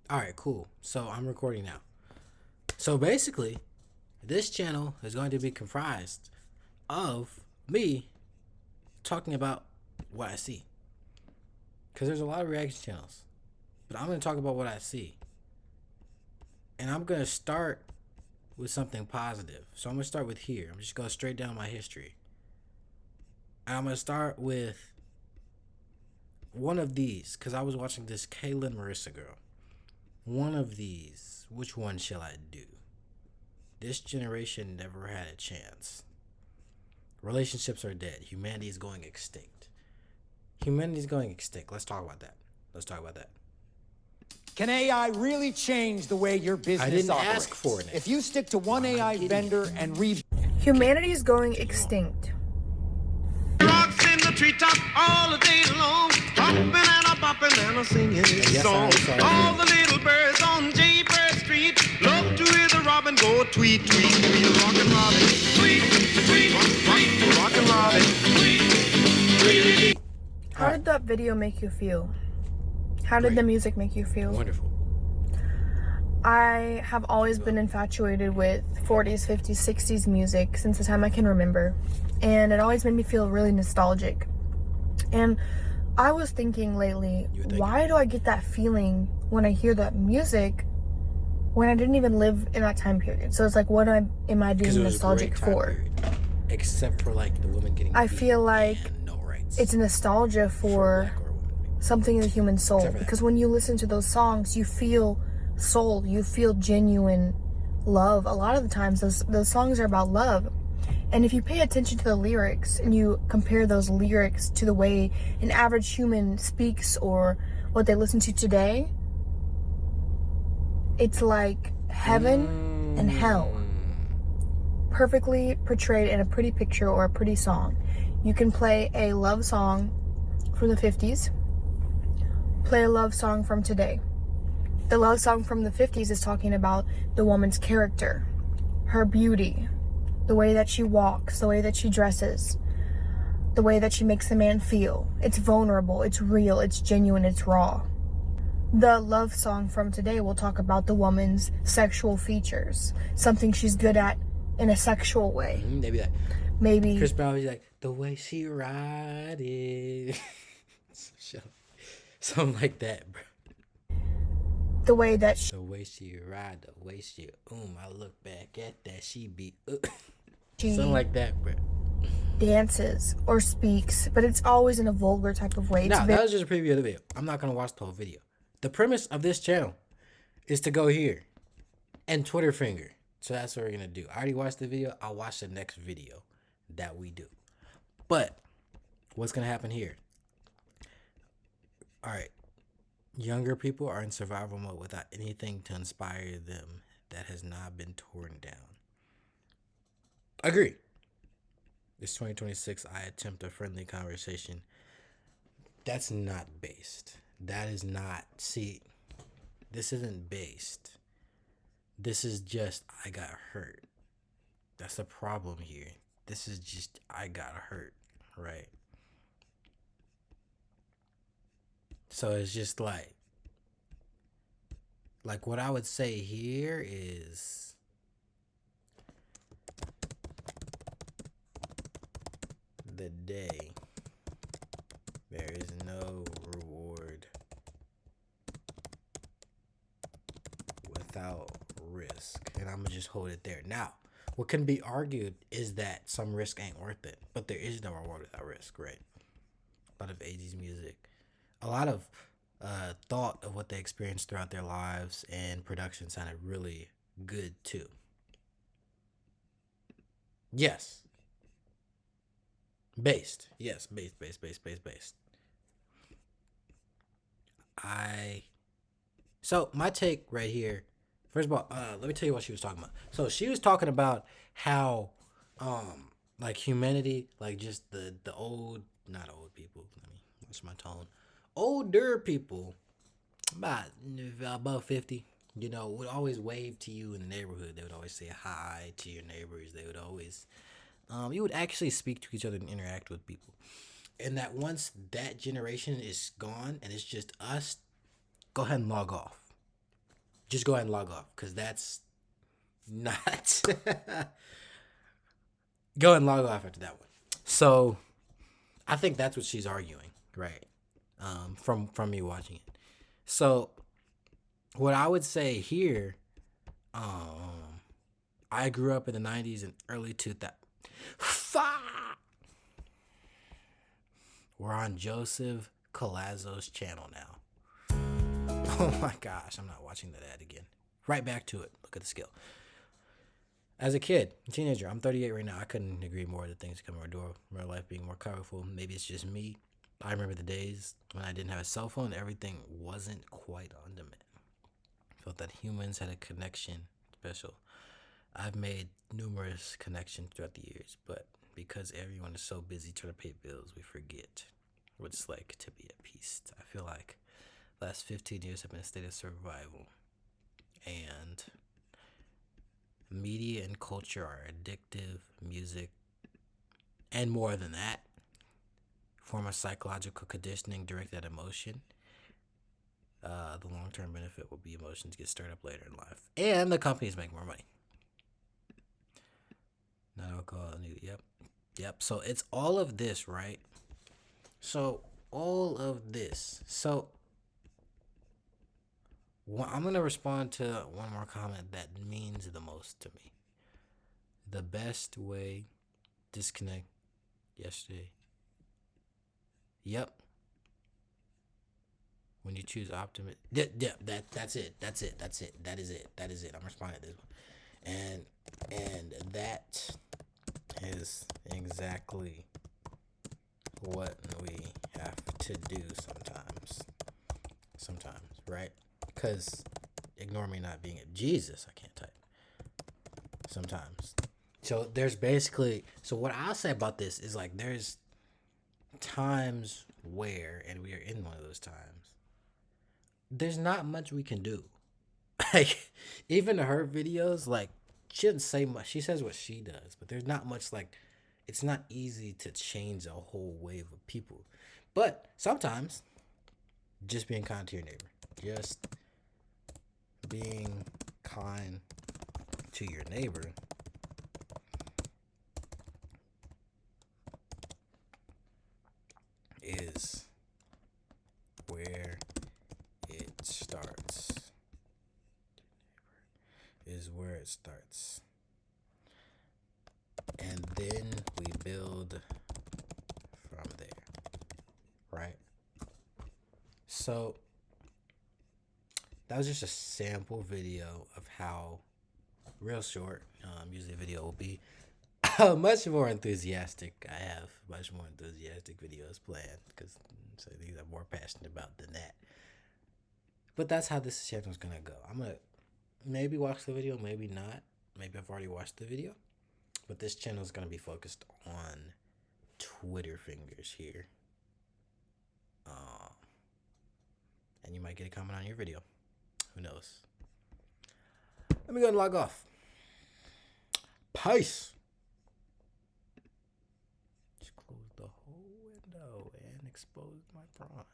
All right, cool. So I'm recording now. So basically, this channel is going to be comprised of me talking about what I see. Because there's a lot of reaction channels. But I'm going to talk about what I see. And I'm going to start with something positive. So I'm going to start with here. I'm just going straight down my history. And I'm going to start with one of these. Because I was watching this Kaylin Marissa girl. One of these. Which one shall I do? This generation never had a chance. Relationships are dead. Humanity is going extinct. Humanity is going extinct. Let's talk about that. Let's talk about that. Can AI really change the way your business I didn't operates? ask for it. If you stick to one AI vendor and Humanity is going extinct. Rocks in the treetop all the day long, hopping and a popping and a singing his song. All the little birds on Jaybird Street love to hear the robin go tweet, tweet, tweet, rockin' robin, tweet, tweet, tweet, rockin' robin, tweet. How did that video make you feel? How did the music make you feel? Wonderful. I have always been infatuated with 40s, 50s, 60s music since the time I can remember. And it always made me feel really nostalgic. And I was thinking lately, why do I get that feeling when I hear that music when I didn't even live in that time period? So it's like, what am I being nostalgic for? Period. Except for like the women getting I feel like no rights. it's nostalgia for something in the human soul. Because when you listen to those songs, you feel soul, you feel genuine love. A lot of the times those songs are about love. And if you pay attention to the lyrics and you compare those lyrics to the way an average human speaks or what they listen to today, it's like heaven and hell perfectly portrayed in a pretty picture or a pretty song. You can play a love song from the 50s, play a love song from today. The love song from the 50s is talking about the woman's character, her beauty, the way that she walks, the way that she dresses, the way that she makes the man feel. It's vulnerable, it's real, it's genuine, it's raw. The love song from today will talk about the woman's sexual features, something she's good at in a sexual way. Maybe that. Maybe Chris Brown was like, the way she ride it. Something like that, bro. the way that The way she ride, the way she I look back at that, she be she something like that, bro. dances or speaks, but it's always in a vulgar type of way. No, that was just a preview of the video. I'm not gonna watch the whole video. The premise of this channel is to go here and Twitter finger. So that's what we're gonna do. I already watched the video. I'll watch the next video that we do. But what's gonna happen here? All right. Younger people are in survival mode without anything to inspire them that has not been torn down. Agree. It's 2026. I attempt a friendly conversation. That's not based. That is not. See, this isn't based. This is just, I got hurt. That's the problem here. This is just, I got hurt, right? So it's just like what I would say here is the day there is no reward without risk. And I'm going to just hold it there. Now, what can be argued is that some risk ain't worth it, but there is no reward without risk, right? A lot of 80s music. A lot of thought of what they experienced throughout their lives, and production sounded really good too. Yes. Based. Yes, based. So my take right here, first of all, let me tell you what she was talking about. So she was talking about how like humanity, like just the old, not old people, let me watch my tone. Older people, about 50, would always wave to you in the neighborhood. They would always say hi to your neighbors. They would always, you would actually speak to each other and interact with people. And that once that generation is gone and it's just us, go ahead and log off. just go ahead and log off, because that's not. Go ahead and log off after that one. So I think that's what she's arguing, right? From me watching it. So what I would say here, I grew up in the 90s and early 2000s. We're on Joseph Colazzo's channel now. Oh my gosh, I'm not watching that ad again. Right back to it. Look at the skill. As a kid, a teenager, I'm 38 right now. I couldn't agree more. The things come our door, my life being more colorful. Maybe it's just me. I remember the days when I didn't have a cell phone. Everything wasn't quite on demand. Felt that humans had a connection special. I've made numerous connections throughout the years, but because everyone is so busy trying to pay bills, we forget what it's like to be at peace. I feel like the last 15 years have been a state of survival, and media and culture are addictive. Music, and more than that, form of psychological conditioning directed at emotion. The long-term benefit will be emotions get stirred up later in life, and the companies make more money. Not alcohol. Yep. So it's all of this, right? So all of this. So I'm gonna respond to one more comment that means the most to me. The best way disconnect yesterday. Yep. When you choose optimism. Yeah, that's it. That is it. I'm responding to this one. And that is exactly what we have to do sometimes, right? Because ignore me not being a Jesus, I can't type sometimes. So there's basically, so what I'll say about this is like there's times where, and we are in one of those times, there's not much we can do. Like, even her videos, like, she doesn't say much. She says what she does, but there's not much, like, it's not easy to change a whole wave of people. But sometimes, just being kind to your neighbor, just being kind to your neighbor is where it starts. And then we build from there, right? So that was just a sample video of how, real short, usually a video will be much more enthusiastic. I have much more enthusiastic videos planned because so these I'm more passionate about than that. But that's how this channel is gonna go. I'm gonna maybe watch the video, maybe not. Maybe I've already watched the video. But this channel is gonna be focused on Twitter fingers here. And you might get a comment on your video. Who knows? Let me go and log off. Peace. Just close the whole window and expose my prawn.